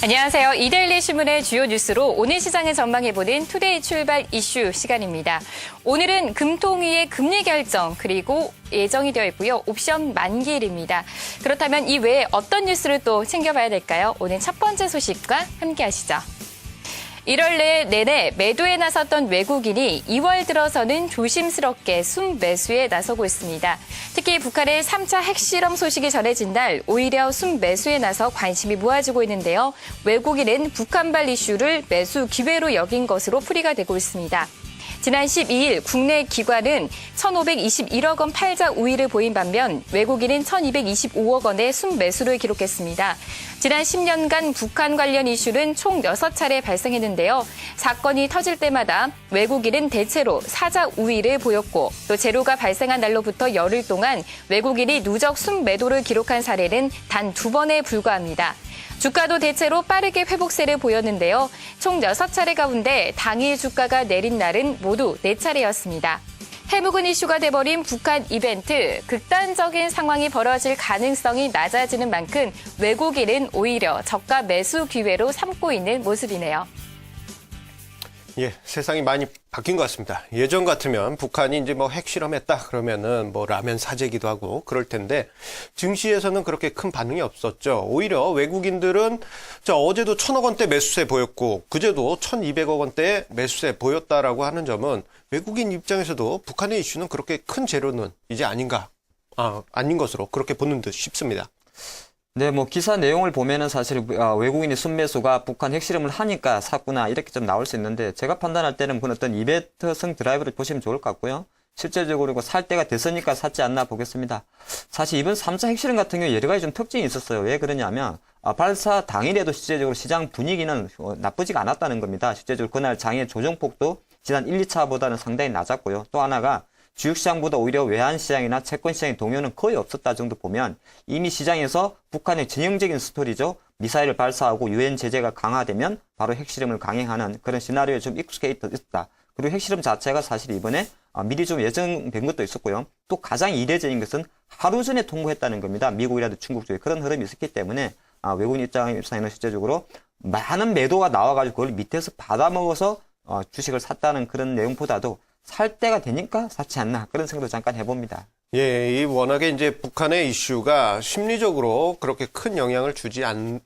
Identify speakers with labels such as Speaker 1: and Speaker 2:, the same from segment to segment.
Speaker 1: 안녕하세요. 이데일리 신문의 주요 뉴스로 오늘 시장을 전망해보는 투데이 출발 이슈 시간입니다. 오늘은 금통위의 금리 결정 그리고 예정이 되어 있고요. 옵션 만기일입니다. 그렇다면 이 외에 어떤 뉴스를 또 챙겨봐야 될까요? 오늘 첫 번째 소식과 함께 하시죠. 1월 내내 매도에 나섰던 외국인이 2월 들어서는 조심스럽게 순매수에 나서고 있습니다. 특히 북한의 3차 핵실험 소식이 전해진 날 오히려 순매수에 나서 관심이 모아지고 있는데요. 외국인은 북한발 이슈를 매수 기회로 여긴 것으로 풀이가 되고 있습니다. 지난 12일 국내 기관은 1,521억 원 팔자 우위를 보인 반면 외국인은 1,225억 원의 순매수를 기록했습니다. 지난 10년간 북한 관련 이슈는 총 6차례 발생했는데요. 사건이 터질 때마다 외국인은 대체로 사자 우위를 보였고 또 재료가 발생한 날로부터 열흘 동안 외국인이 누적 순매도를 기록한 사례는 단 2번에 불과합니다. 주가도 대체로 빠르게 회복세를 보였는데요. 총 6차례 가운데 당일 주가가 내린 날은 모두 4차례였습니다. 해묵은 이슈가 돼버린 북한 이벤트, 극단적인 상황이 벌어질 가능성이 낮아지는 만큼 외국인은 오히려 저가 매수 기회로 삼고 있는 모습이네요.
Speaker 2: 예, 세상이 많이 바뀐 것 같습니다. 예전 같으면 북한이 이제 뭐 핵실험했다 그러면은 뭐 라면 사재기도 하고 그럴 텐데 증시에서는 그렇게 큰 반응이 없었죠. 오히려 외국인들은 어제도 1,000억 원대 매수세 보였고 그제도 1,200억 원대 매수세 보였다라고 하는 점은 외국인 입장에서도 북한의 이슈는 그렇게 큰 재료는 이제 아닌 것으로 그렇게 보는 듯 싶습니다.
Speaker 3: 네, 기사 내용을 보면은 사실 외국인의 순매수가 북한 핵실험을 하니까 샀구나 이렇게 좀 나올 수 있는데 제가 판단할 때는 그건 어떤 이벤트성 드라이브를 보시면 좋을 것 같고요. 실질적으로 살 때가 됐으니까 샀지 않나 보겠습니다. 사실 이번 3차 핵실험 같은 경우 여러 가지 좀 특징이 있었어요. 왜 그러냐면 발사 당일에도 실제적으로 시장 분위기는 나쁘지가 않았다는 겁니다. 실제적으로 그날 장의 조정폭도 지난 1, 2차보다는 상당히 낮았고요. 또 하나가 주식시장보다 오히려 외환시장이나 채권시장의 동요는 거의 없었다 정도 보면 이미 시장에서 북한의 전형적인 스토리죠. 미사일을 발사하고 유엔 제재가 강화되면 바로 핵실험을 강행하는 그런 시나리오에 좀 익숙해 있다. 그리고 핵실험 자체가 사실 이번에 미리 좀 예정된 것도 있었고요. 또 가장 이례적인 것은 하루 전에 통보했다는 겁니다. 미국이라든지 중국 쪽에 그런 흐름이 있었기 때문에 외국인 입장에서는 실제적으로 많은 매도가 나와가지고 그걸 밑에서 받아먹어서 주식을 샀다는 그런 내용보다도 살 때가 되니까 샀지 않나 그런 생각도 잠깐 해봅니다.
Speaker 2: 예, 이 워낙에 이제 북한의 이슈가 심리적으로 그렇게 큰 영향을 주지 않는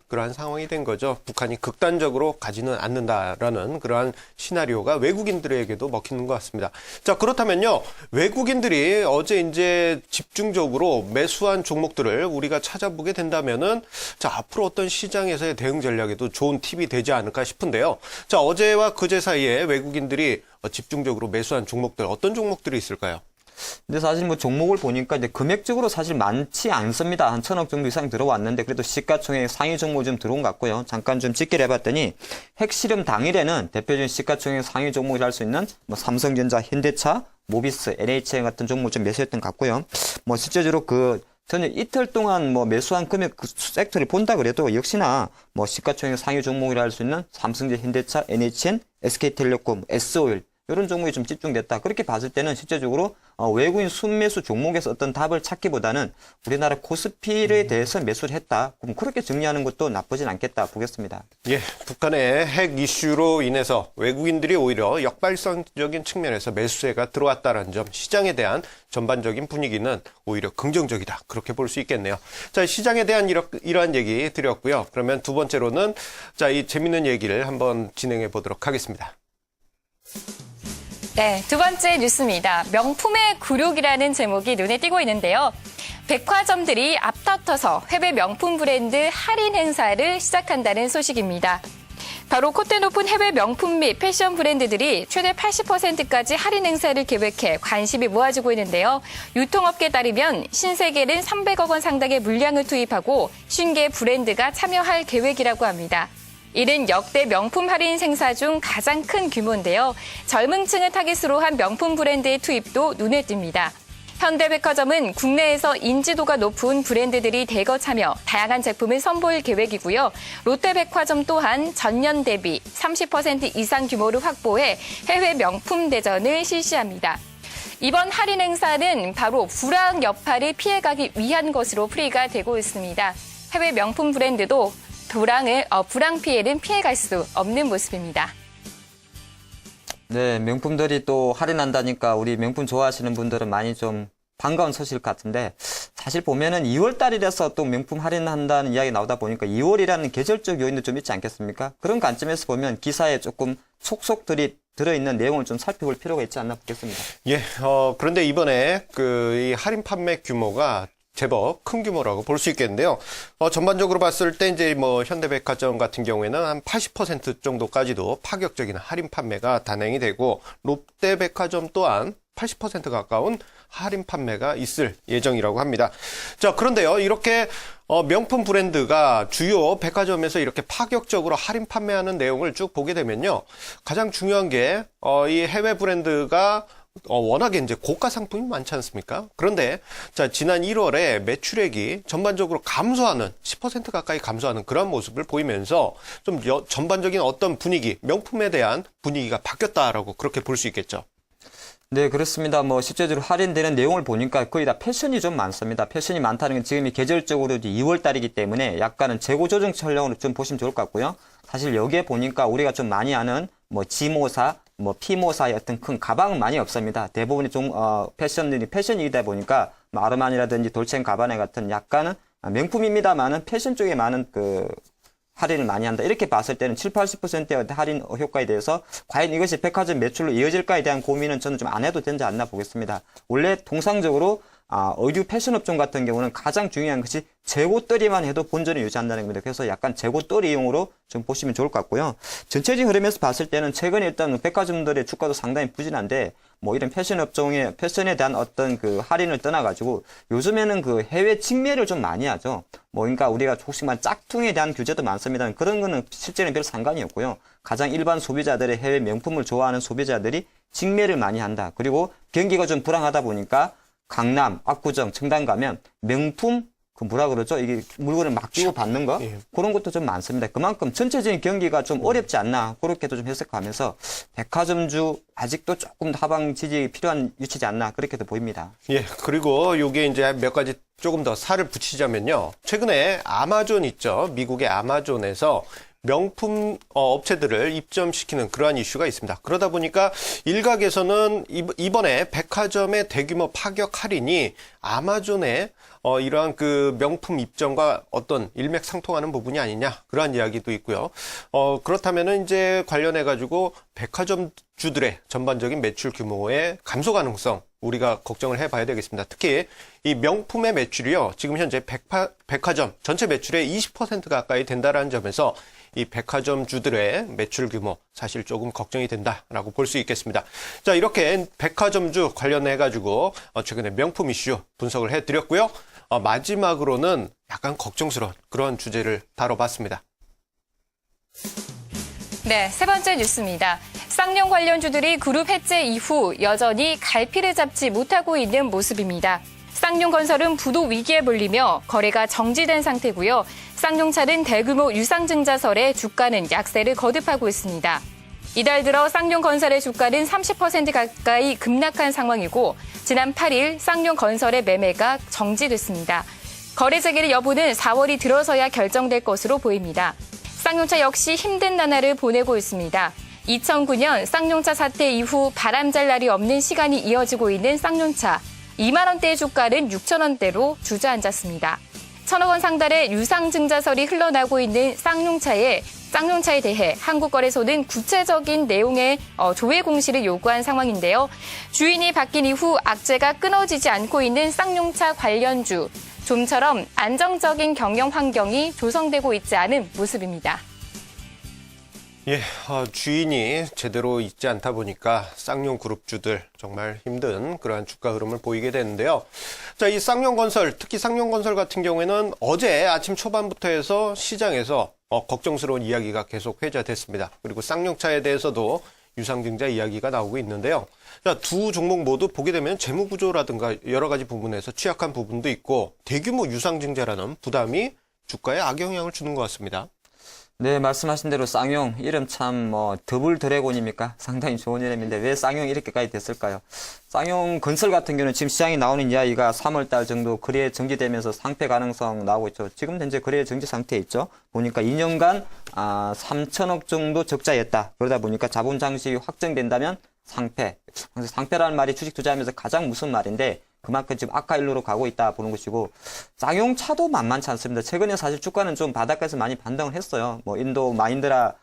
Speaker 2: 그러한 상황이 된 거죠. 북한이 극단적으로 가지는 않는다라는 그러한 시나리오가 외국인들에게도 먹히는 것 같습니다. 자, 그렇다면요. 외국인들이 어제 이제 집중적으로 매수한 종목들을 우리가 찾아보게 된다면은 자, 앞으로 어떤 시장에서의 대응 전략에도 좋은 팁이 되지 않을까 싶은데요. 자, 어제와 그제 사이에 외국인들이 집중적으로 매수한 종목들 어떤 종목들이 있을까요?
Speaker 3: 근데 사실 종목을 보니까 이제 금액적으로 사실 많지 않습니다. 한 1,000억 정도 이상 들어왔는데 그래도 시가총액 상위 종목이 좀 들어온 것 같고요. 잠깐 좀 집계를 해봤더니 핵실험 당일에는 대표적인 시가총액 상위 종목이라 할 수 있는 삼성전자, 현대차, 모비스, NHN 같은 종목 좀 매수했던 것 같고요. 실제적으로 저는 이틀 동안 매수한 금액 섹터를 본다 그래도 역시나 시가총액 상위 종목이라 할 수 있는 삼성전자, 현대차, NHN, SK텔레콤, S오일 이런 종목이 좀 집중됐다. 그렇게 봤을 때는 실제적으로 외국인 순매수 종목에서 어떤 답을 찾기보다는 우리나라 코스피에 대해서 매수를 했다. 그럼 그렇게 정리하는 것도 나쁘진 않겠다 보겠습니다.
Speaker 2: 예, 북한의 핵 이슈로 인해서 외국인들이 오히려 역발상적인 측면에서 매수세가 들어왔다는 점, 시장에 대한 전반적인 분위기는 오히려 긍정적이다. 그렇게 볼 수 있겠네요. 자, 시장에 대한 이러한 얘기 드렸고요. 그러면 두 번째로는 자, 이 재밌는 얘기를 한번 진행해 보도록 하겠습니다.
Speaker 1: 네, 두 번째 뉴스입니다. 명품의 굴욕이라는 제목이 눈에 띄고 있는데요. 백화점들이 앞다퉈서 해외 명품 브랜드 할인 행사를 시작한다는 소식입니다. 바로 콧대 높은 해외 명품 및 패션 브랜드들이 최대 80%까지 할인 행사를 계획해 관심이 모아지고 있는데요. 유통업계에 따르면 신세계는 300억 원 상당의 물량을 투입하고 50개 브랜드가 참여할 계획이라고 합니다. 이는 역대 명품 할인 행사 중 가장 큰 규모인데요. 젊은 층을 타깃으로 한 명품 브랜드의 투입도 눈에 띕니다. 현대백화점은 국내에서 인지도가 높은 브랜드들이 대거 참여, 다양한 제품을 선보일 계획이고요. 롯데백화점 또한 전년 대비 30% 이상 규모를 확보해 해외 명품 대전을 실시합니다. 이번 할인 행사는 바로 불황 여파를 피해가기 위한 것으로 풀이가 되고 있습니다. 해외 명품 브랜드도 불황 피해는 피해갈 수 없는 모습입니다.
Speaker 3: 네, 명품들이 또 할인한다니까 우리 명품 좋아하시는 분들은 많이 좀 반가운 소식 같은데 사실 보면은 2월 달이라서 또 명품 할인한다는 이야기 나오다 보니까 2월이라는 계절적 요인도 좀 있지 않겠습니까? 그런 관점에서 보면 기사에 조금 속속들이 들어있는 내용을 좀 살펴볼 필요가 있지 않나 보겠습니다.
Speaker 2: 예, 그런데 이번에 이 할인 판매 규모가 제법 큰 규모라고 볼 수 있겠는데요. 전반적으로 봤을 때 이제 뭐 현대백화점 같은 경우에는 한 80% 정도까지도 파격적인 할인 판매가 단행이 되고 롯데백화점 또한 80% 가까운 할인 판매가 있을 예정이라고 합니다. 자, 그런데요, 이렇게 명품 브랜드가 주요 백화점에서 이렇게 파격적으로 할인 판매하는 내용을 쭉 보게 되면요, 가장 중요한 게 이 해외 브랜드가 워낙에 이제 고가 상품이 많지 않습니까? 그런데 자, 지난 1월에 매출액이 전반적으로 감소하는 10% 가까이 감소하는 그런 모습을 보이면서 좀 전반적인 어떤 분위기, 명품에 대한 분위기가 바뀌었다라고 그렇게 볼 수 있겠죠.
Speaker 3: 네, 그렇습니다. 뭐 실제적으로 할인되는 내용을 보니까 거의 다 패션이 좀 많습니다. 패션이 많다는 건 지금이 계절적으로 이제 2월 달이기 때문에 약간은 재고 조정 전략으로 좀 보시면 좋을 것 같고요. 사실 여기에 보니까 우리가 좀 많이 아는 뭐 G모사, 뭐 P모사의 어떤 큰 가방은 많이 없습니다. 대부분이 좀 패션이다 보니까 뭐 아르마니라든지 돌체가바네 같은 약간은 명품입니다만은 패션 쪽에 많은 그 할인을 많이 한다. 이렇게 봤을 때는 7, 80%의 할인 효과에 대해서 과연 이것이 백화점 매출로 이어질까에 대한 고민은 저는 좀 안 해도 되지 않나 보겠습니다. 원래 통상적으로 의류 패션 업종 같은 경우는 가장 중요한 것이 재고떨이만 해도 본전을 유지한다는 겁니다. 그래서 약간 재고떨이용으로 좀 보시면 좋을 것 같고요. 전체적인 흐름에서 봤을 때는 최근에 일단 백화점들의 주가도 상당히 부진한데 뭐 이런 패션 업종의 패션에 대한 어떤 그 할인을 떠나가지고 요즘에는 그 해외 직매를 좀 많이 하죠. 뭐 그러니까 우리가 혹시 말 짝퉁에 대한 규제도 많습니다. 그런 거는 실제는 별 상관이 없고요. 가장 일반 소비자들의 해외 명품을 좋아하는 소비자들이 직매를 많이 한다. 그리고 경기가 좀 불황하다 보니까 강남, 압구정, 청담 가면 명품 그 뭐라 그러죠? 이게 물건을 맡기고 받는 거?
Speaker 2: 예.
Speaker 3: 그런 것도 좀 많습니다. 그만큼 전체적인 경기가 좀 어렵지 않나 그렇게도 좀 해석하면서 백화점주 아직도 조금 더 하방 지지가 필요한 위치지 않나 그렇게도 보입니다.
Speaker 2: 예, 그리고 요게 이제 몇 가지 조금 더 살을 붙이자면요. 최근에 아마존 있죠. 미국의 아마존에서 명품 업체들을 입점시키는 그러한 이슈가 있습니다. 그러다 보니까 일각에서는 이번에 백화점의 대규모 파격 할인이 아마존의 이러한 그 명품 입점과 어떤 일맥상통하는 부분이 아니냐 그러한 이야기도 있고요. 그렇다면은 이제 관련해 가지고 백화점주들의 전반적인 매출 규모의 감소 가능성 우리가 걱정을 해봐야 되겠습니다. 특히 이 명품의 매출이요, 지금 현재 백화점 전체 매출의 20% 가까이 된다라는 점에서 이 백화점주들의 매출 규모 사실 조금 걱정이 된다라고 볼 수 있겠습니다. 자, 이렇게 백화점주 관련해 가지고 최근에 명품 이슈 분석을 해드렸고요. 마지막으로는 약간 걱정스러운 그런 주제를 다뤄봤습니다.
Speaker 1: 네, 세 번째 뉴스입니다. 쌍용 관련주들이 그룹 해체 이후 여전히 갈피를 잡지 못하고 있는 모습입니다. 쌍용건설은 부도 위기에 몰리며 거래가 정지된 상태고요. 쌍용차는 대규모 유상증자설에 주가는 약세를 거듭하고 있습니다. 이달 들어 쌍용건설의 주가는 30% 가까이 급락한 상황이고 지난 8일 쌍용건설의 매매가 정지됐습니다. 거래 재개 여부는 4월이 들어서야 결정될 것으로 보입니다. 쌍용차 역시 힘든 나날을 보내고 있습니다. 2009년 쌍용차 사태 이후 바람잘 날이 없는 시간이 이어지고 있는 쌍용차. 2만 원대의 주가는 6천 원대로 주저앉았습니다. 1,000억 원 상달의 유상증자설이 흘러나오고 있는 쌍용차에 대해 한국거래소는 구체적인 내용의 조회 공시를 요구한 상황인데요. 주인이 바뀐 이후 악재가 끊어지지 않고 있는 쌍용차 관련주. 좀처럼 안정적인 경영 환경이 조성되고 있지 않은 모습입니다.
Speaker 2: 예, 주인이 제대로 있지 않다 보니까 쌍용 그룹주들 정말 힘든 그러한 주가 흐름을 보이게 되는데요. 자, 이 쌍용건설, 특히 쌍용건설 같은 경우에는 어제 아침 초반부터 해서 시장에서 걱정스러운 이야기가 계속 회자됐습니다. 그리고 쌍용차에 대해서도 유상증자 이야기가 나오고 있는데요. 자, 두 종목 모두 보게 되면 재무구조라든가 여러 가지 부분에서 취약한 부분도 있고 대규모 유상증자라는 부담이 주가에 악영향을 주는 것 같습니다.
Speaker 3: 네, 말씀하신 대로 쌍용 이름 참 더블 드래곤입니까? 상당히 좋은 이름인데 왜 쌍용이 이렇게까지 됐을까요? 쌍용 건설 같은 경우는 지금 시장에 나오는 이야기가 3월 달 정도 거래 정지되면서 상패 가능성 나오고 있죠. 지금 현재 거래 정지 상태에 있죠. 보니까 2년간 3천억 정도 적자였다. 그러다 보니까 자본 장식이 확정된다면 상패라는 말이 주식 투자하면서 가장 무서운 말인데 그만큼 지금 악화 일로로 가고 있다 보는 것이고, 쌍용차도 만만치 않습니다. 최근에 사실 주가는 좀 바닥에서 많이 반등을 했어요. 인도 마힌드라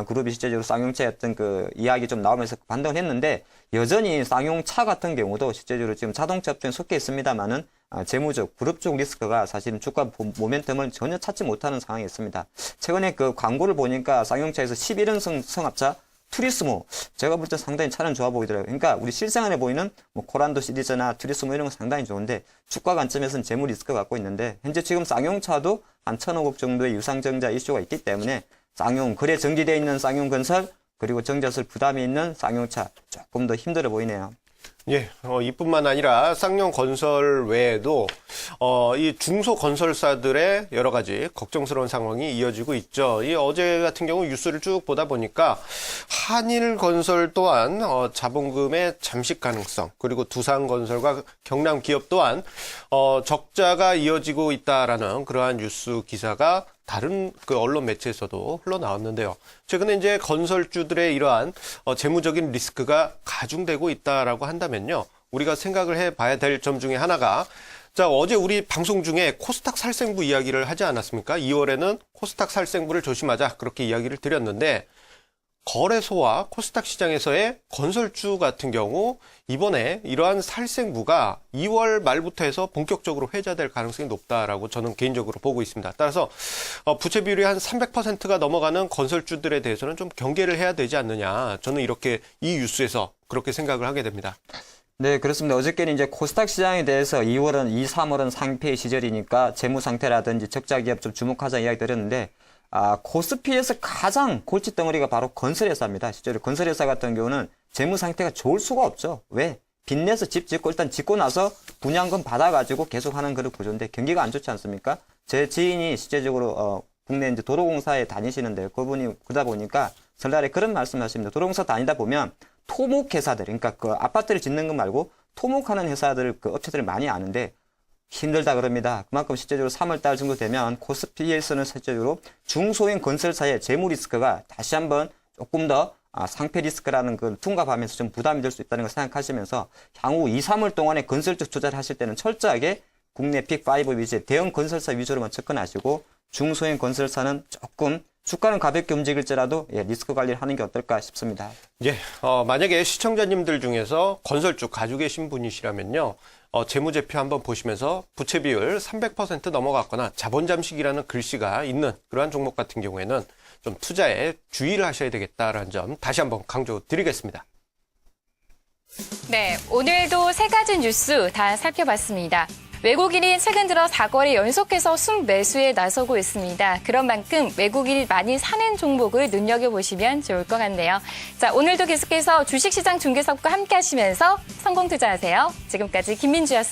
Speaker 3: 그룹이 실제적으로 쌍용차였던 그 이야기 좀 나오면서 반등을 했는데, 여전히 쌍용차 같은 경우도 실제적으로 지금 자동차 업종에 속해 있습니다만은 재무적, 그룹적 리스크가 사실은 주가 모멘텀을 전혀 찾지 못하는 상황이 있습니다. 최근에 그 광고를 보니까 쌍용차에서 11은 성합차 투리스모, 제가 볼 때 상당히 차는 좋아 보이더라고요. 그러니까 우리 실생활에 보이는 코란도 시리즈나 투리스모 이런 건 상당히 좋은데 주가 관점에서는 재무 리스크 갖고 있는데, 현재 지금 쌍용차도 한 1,000억 원 정도의 유상증자 이슈가 있기 때문에 쌍용, 거래 정지되어 있는 쌍용건설, 그리고 정자설 부담이 있는 쌍용차 조금 더 힘들어 보이네요.
Speaker 2: 예, 이뿐만 아니라 쌍용 건설 외에도 이 중소 건설사들의 여러 가지 걱정스러운 상황이 이어지고 있죠. 이 어제 같은 경우 뉴스를 쭉 보다 보니까 한일건설 또한 자본금의 잠식 가능성, 그리고 두산건설과 경남기업 또한 적자가 이어지고 있다라는 그러한 뉴스 기사가 다른 그 언론 매체에서도 흘러나왔는데요. 최근에 이제 건설주들의 이러한 재무적인 리스크가 가중되고 있다라고 한다면요, 우리가 생각을 해봐야 될 점 중에 하나가, 자, 어제 우리 방송 중에 코스닥 살생부 이야기를 하지 않았습니까? 2월에는 코스닥 살생부를 조심하자, 그렇게 이야기를 드렸는데, 거래소와 코스닥 시장에서의 건설주 같은 경우 이번에 이러한 살생부가 2월 말부터 해서 본격적으로 회자될 가능성이 높다라고 저는 개인적으로 보고 있습니다. 따라서 부채 비율이 한 300%가 넘어가는 건설주들에 대해서는 좀 경계를 해야 되지 않느냐, 저는 이렇게 이 뉴스에서 그렇게 생각을 하게 됩니다.
Speaker 3: 네, 그렇습니다. 어저께는 이제 코스닥 시장에 대해서 2월은 2, 3월은 상패 시절이니까 재무 상태라든지 적자 기업 좀 주목하자 이야기 드렸는데, 코스피에서 가장 골칫덩어리가 바로 건설회사입니다. 실제로 건설회사 같은 경우는 재무 상태가 좋을 수가 없죠. 왜? 빚내서 집 짓고 일단 짓고 나서 분양금 받아가지고 계속 하는 그런 구조인데 경기가 안 좋지 않습니까? 제 지인이 실제적으로 국내 이제 도로공사에 다니시는데, 그분이 그러다 보니까 설날에 그런 말씀하십니다. 도로공사 다니다 보면 토목회사들, 그러니까 그 아파트를 짓는 것 말고 토목하는 회사들, 그 업체들을 많이 아는데 힘들다 그럽니다. 그만큼 실제적으로 3월달 정도 되면 코스피에서는 실제적으로 중소형 건설사의 재무 리스크가 다시 한번 조금 더 상패 리스크라는 걸 둔갑하면서 좀 부담이 될 수 있다는 걸 생각하시면서 향후 2, 3월 동안에 건설적 투자를 하실 때는 철저하게 국내 픽5 위주의 대형 건설사 위주로만 접근하시고, 중소형 건설사는 조금 주가는 가볍게 움직일지라도 리스크 관리를 하는 게 어떨까 싶습니다.
Speaker 2: 예, 만약에 시청자님들 중에서 건설주 가지고 계신 분이시라면요, 재무제표 한번 보시면서 부채 비율 300% 넘어갔거나 자본 잠식이라는 글씨가 있는 그러한 종목 같은 경우에는 좀 투자에 주의를 하셔야 되겠다라는 점 다시 한번 강조드리겠습니다.
Speaker 1: 네, 오늘도 세 가지 뉴스 다 살펴봤습니다. 외국인이 최근 들어 4거래 연속해서 순매수에 나서고 있습니다. 그런 만큼 외국인이 많이 사는 종목을 눈여겨보시면 좋을 것 같네요. 자, 오늘도 계속해서 주식시장 중개석과 함께 하시면서 성공 투자하세요. 지금까지 김민주였습니다.